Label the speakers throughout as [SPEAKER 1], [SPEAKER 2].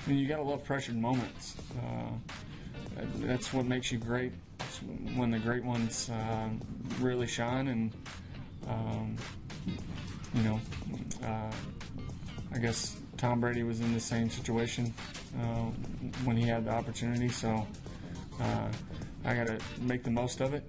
[SPEAKER 1] mean, you got to love pressured moments. That's what makes you great. It's when the great ones really shine, and I guess Tom Brady was in the same situation when he had the opportunity. So I got to make the most of it.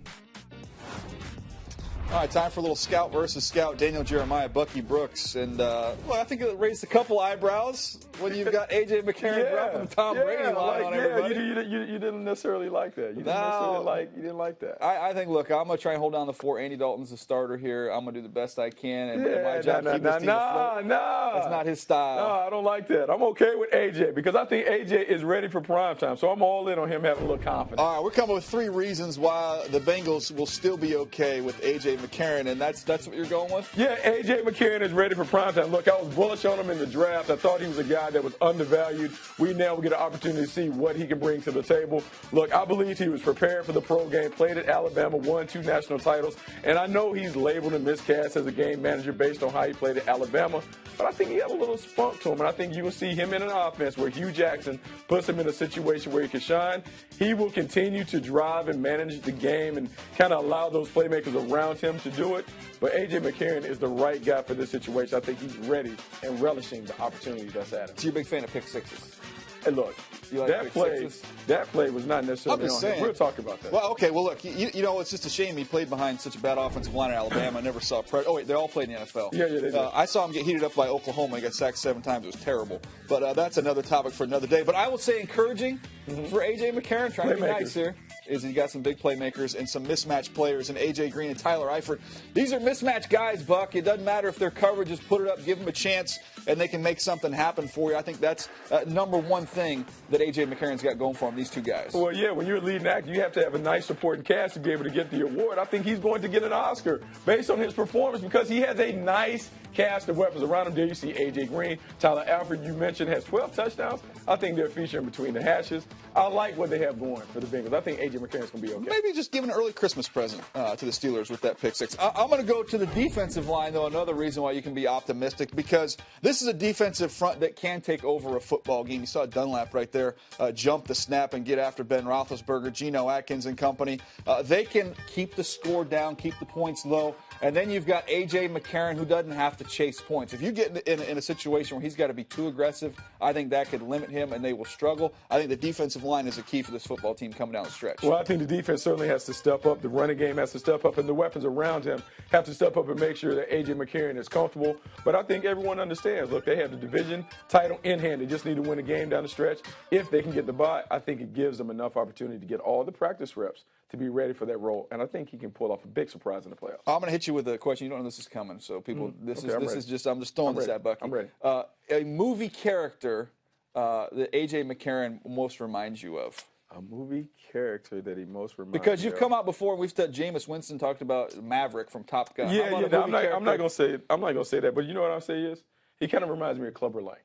[SPEAKER 2] All right, time for a little scout versus scout. Daniel Jeremiah, Bucky Brooks. And, well, I think it raised a couple eyebrows when you've got A.J. McCarron dropping the Tom Brady line on everybody.
[SPEAKER 3] You didn't necessarily like that. You didn't like that.
[SPEAKER 2] I think, look, I'm going to try and hold down the fort. Andy Dalton's the starter here. I'm going to do the best I can. And my job to keep this team afloat. That's not his style.
[SPEAKER 3] No, I don't like that. I'm okay with A.J. because I think A.J. is ready for prime time. So I'm all in on him having a little confidence.
[SPEAKER 2] All right, we're coming with 3 reasons why the Bengals will still be okay with A.J. McCarron, and that's what you're going with?
[SPEAKER 3] Yeah, A.J. McCarron is ready for prime time. Look, I was bullish on him in the draft. I thought he was a guy that was undervalued. We now get an opportunity to see what he can bring to the table. Look, I believe he was prepared for the pro game, played at Alabama, won 2 national titles, and I know he's labeled and miscast as a game manager based on how he played at Alabama, but I think he had a little spunk to him, and I think you will see him in an offense where Hugh Jackson puts him in a situation where he can shine. He will continue to drive and manage the game and kind of allow those playmakers around him to do it. But A.J. McCarron is the right guy for this situation. I think he's ready and relishing the opportunity that's at him.
[SPEAKER 2] So you're a big fan of pick sixes?
[SPEAKER 3] Hey, look, that play was not necessarily on him. We'll talk about that.
[SPEAKER 2] Well, okay. Well, look, you know, it's just a shame he played behind such a bad offensive line in Alabama. I never saw pressure. Oh, wait, they all played in the NFL.
[SPEAKER 3] Yeah, they did.
[SPEAKER 2] I saw him get heated up by Oklahoma. He got sacked 7 times. It was terrible. But that's another topic for another day. But I will say encouraging for A.J. McCarron, trying to be nice here, is he got some big playmakers and some mismatched players in A.J. Green and Tyler Eifert. These are mismatched guys, Buck. It doesn't matter if their coverage is put it up, give them a chance, and they can make something happen for you. I think that's number one thing that A.J. McCarron's got going for him, these 2 guys.
[SPEAKER 3] Well, yeah, when you're a leading actor, you have to have a nice supporting cast to be able to get the award. I think he's going to get an Oscar based on his performance because he has a nice cast of weapons around him. There you see A.J. Green. Tyler Eifert, you mentioned, has 12 touchdowns. I think they're featuring between the hashes. I like what they have going for the Bengals. I think A.J. McCarron's going to be okay.
[SPEAKER 2] Maybe just give an early Christmas present to the Steelers with that pick 6. I'm going to go to the defensive line, though, another reason why you can be optimistic, because this is a defensive front that can take over a football game. You saw Dunlap right there jump the snap and get after Ben Roethlisberger, Geno Atkins and company. They can keep the score down, keep the points low. And then you've got A.J. McCarron, who doesn't have to chase points. If you get in a situation where he's got to be too aggressive, I think that could limit him and they will struggle. I think the defensive line is a key for this football team coming down the stretch.
[SPEAKER 3] Well, I think the defense certainly has to step up. The running game has to step up, and the weapons around him have to step up and make sure that A.J. McCarron is comfortable. But I think everyone understands, look, they have the division title in hand. They just need to win a game down the stretch. If they can get the bye, I think it gives them enough opportunity to get all the practice reps to be ready for that role, and I think he can pull off a big surprise in the playoffs.
[SPEAKER 2] I'm going to hit you with a question. You don't know this is coming, so people, I'm just throwing this at Bucky.
[SPEAKER 3] I'm ready.
[SPEAKER 2] A movie character that A.J. McCarron most reminds you of.
[SPEAKER 3] A movie character that he most reminds me of.
[SPEAKER 2] Because you've come out before, and we've said Jameis Winston talked about Maverick from Top Gun.
[SPEAKER 3] Yeah, I'm not going to say it. I'm not going to say that, but you know what I'll say is he kind of reminds me of Clubber Lang.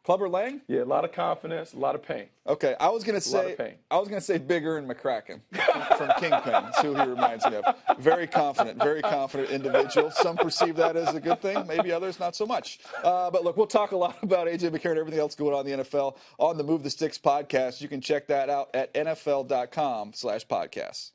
[SPEAKER 2] Clubber Lang?
[SPEAKER 3] Yeah, a lot of confidence, a lot of pain.
[SPEAKER 2] Okay, I was going to say Bigger and McCracken from Kingpin. That's who he reminds me of. Very confident individual. Some perceive that as a good thing, maybe others not so much. But look, we'll talk a lot about A.J. McCarron and everything else going on in the NFL on the Move the Sticks podcast. You can check that out at NFL.com/podcasts.